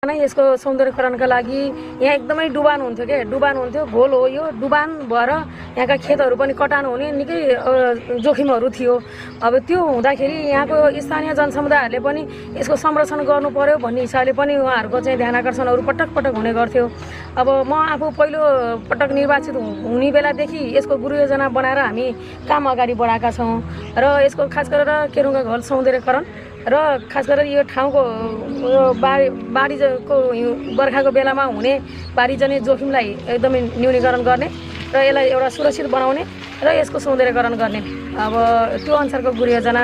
नै यसको सौन्दर्यकरणका लागि यहाँ एकदमै डुबान हुन्थ्यो के डुबान हुन्थ्यो घोल हो यो डुबान भएर यहाँका खेतहरू पनि कटान हुने निकै जोखिमहरू थियो अब त्यो हुँदाखेरि यहाँको स्थानीय जनसमुदायहरूले पनि यसको संरक्षण गर्नु पर्यो भन्ने हिसाबले पनि उहाँहरूको चाहिँ ध्यान आकर्षणहरू पटक पटक हुने गर्थ्यो अब म आफू पहिलो पटक निर्वाचित हुने बेलादेखि यसको गुरु योजना बनाएर हामी काम अगाडि बढाएका छौँ र यसको खास गरेर केरुङ्गा घोल सौन्दर्यकरण र खास गरेर यो ठाउँको बाढीको बर्खाको बेलामा हुने बाढीजन्य जोखिमलाई एकदमै न्यूनीकरण गर्ने र यसलाई एउटा सुरक्षित बनाउने र यसको सौन्दर्यकरण गर्ने अब त्यो अनुसारको गुरु योजना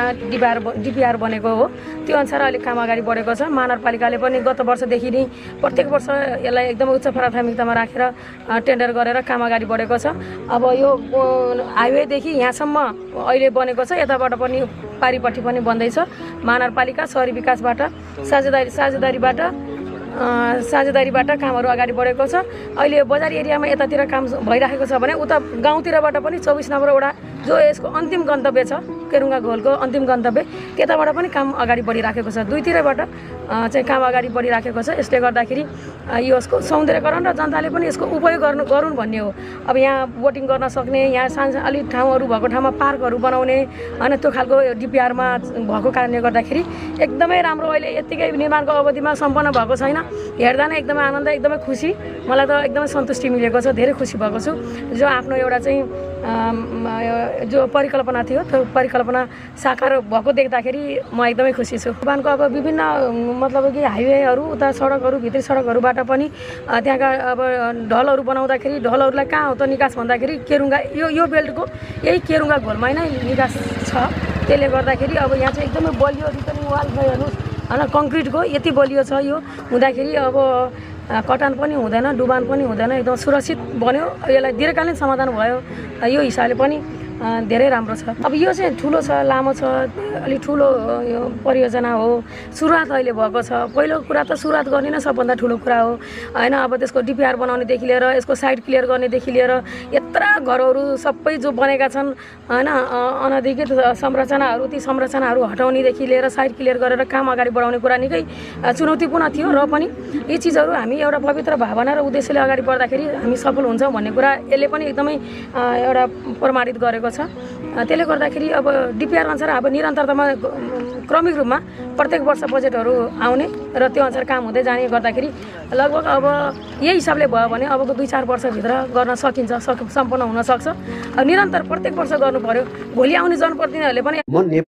डिपिआर बनेको हो त्यो अनुसार अहिले काम अगाडि बढेको छ महानगरपालिकाले पनि गत वर्षदेखि नै प्रत्येक वर्ष यसलाई एकदमै उच्च प्राथमिकतामा राखेर टेन्डर गरेर काम अगाडि बढेको छ अब यो हाइवेदेखि यहाँसम्म अहिले बनेको छ यताबाट पनि पारिपट्टि पनि बन्दैछ महानगरपालिका शहरी विकासबाट साझेदारीबाट कामहरू अगाडि बढेको छ अहिले बजार एरियामा यतातिर काम भइरहेको छ भने उता गाउँतिरबाट पनि 24 नम्बर वडा जो यसको अन्तिम गन्तव्य छ केरुङ्गा घोलको अन्तिम गन्तव्य त्यताबाट पनि काम अगाडि बढिराखेको छ दुईतिरबाट चाहिँ काम अगाडि बढिराखेको छ यसले गर्दाखेरि यसको सौन्दर्यकरण र जनताले पनि यसको उपयोग गरून् भन्ने हो अब यहाँ बोटिङ गर्न सक्ने यहाँ अलिक ठाउँहरू भएको ठाउँमा पार्कहरू बनाउने होइन त्यो खालको डिपिआरमा भएको कारणले गर्दाखेरि एकदमै राम्रो अहिले यत्तिकै निर्माणको अवधिमा सम्पन्न भएको छैन हेर्दा नै एकदमै आनन्द एकदमै खुसी मलाई त एकदमै सन्तुष्टि मिलेको छ धेरै खुसी भएको छु जो आफ्नो एउटा चाहिँ जो परिकल्पना थियो त्यो परिकल्पना साकार भएको देख्दाखेरि म एकदमै खुसी छु डुबानको अब विभिन्न मतलब कि हाइवेहरू उता सडकहरू भित्री सडकहरूबाट पनि त्यहाँका अब ढलहरू बनाउँदाखेरि ढलहरूलाई कहाँ हो त निकास भन्दाखेरि केरुङ्गा यो बेल्टको यही केरुङ्गा घोलमा नै निकास छ त्यसले गर्दाखेरि अब यहाँ चाहिँ एकदमै बलियो रिटर्निङ वाल हेर्नुहोस् होइन कङ्क्रिटको यति बलियो छ यो हुँदाखेरि अब कटान पनि हुँदैन डुबान पनि हुँदैन एकदम सुरक्षित बन्यो यसलाई दीर्घकालीन समाधान भयो यो हिसाबले पनि धेरै राम्रो छ अब यो चाहिँ ठुलो छ लामो छ अलि ठुलो यो परियोजना हो सुरुवात अहिले भएको छ पहिलो कुरा त सुरुवात गर्ने नै सबभन्दा ठुलो कुरा हो होइन अब त्यसको डिपिआर बनाउनेदेखि लिएर यसको साइड क्लियर गर्नेदेखि लिएर यत्र घरहरू सबै जो बनेका छन् होइन अनधिकृत संरचनाहरू ती संरचनाहरू हटाउनेदेखि लिएर साइड क्लियर गरेर काम अगाडि बढाउने कुरा निकै चुनौतीपूर्ण थियो र पनि यी चिजहरू हामी एउटा पवित्र भावना र उद्देश्यले अगाडि बढ्दाखेरि हामी सफल हुन्छौँ भन्ने कुरा यसले पनि एकदमै एउटा प्रमाणित गरेको छ त्यसले गर्दाखेरि अब डिपिआर अनुसार अब निरन्तरतामा क्रमिक रूपमा प्रत्येक वर्ष बजेटहरू आउने र त्यो अनुसार काम हुँदै जाने गर्दाखेरि लगभग अब यही हिसाबले भयो भने अबको 2-4 वर्षभित्र गर्न सकिन्छ सम्पन्न हुन सक्छ निरन्तर प्रत्येक वर्ष गर्नु पर्यो भोलि आउने जनप्रतिनिधिहरूले पनि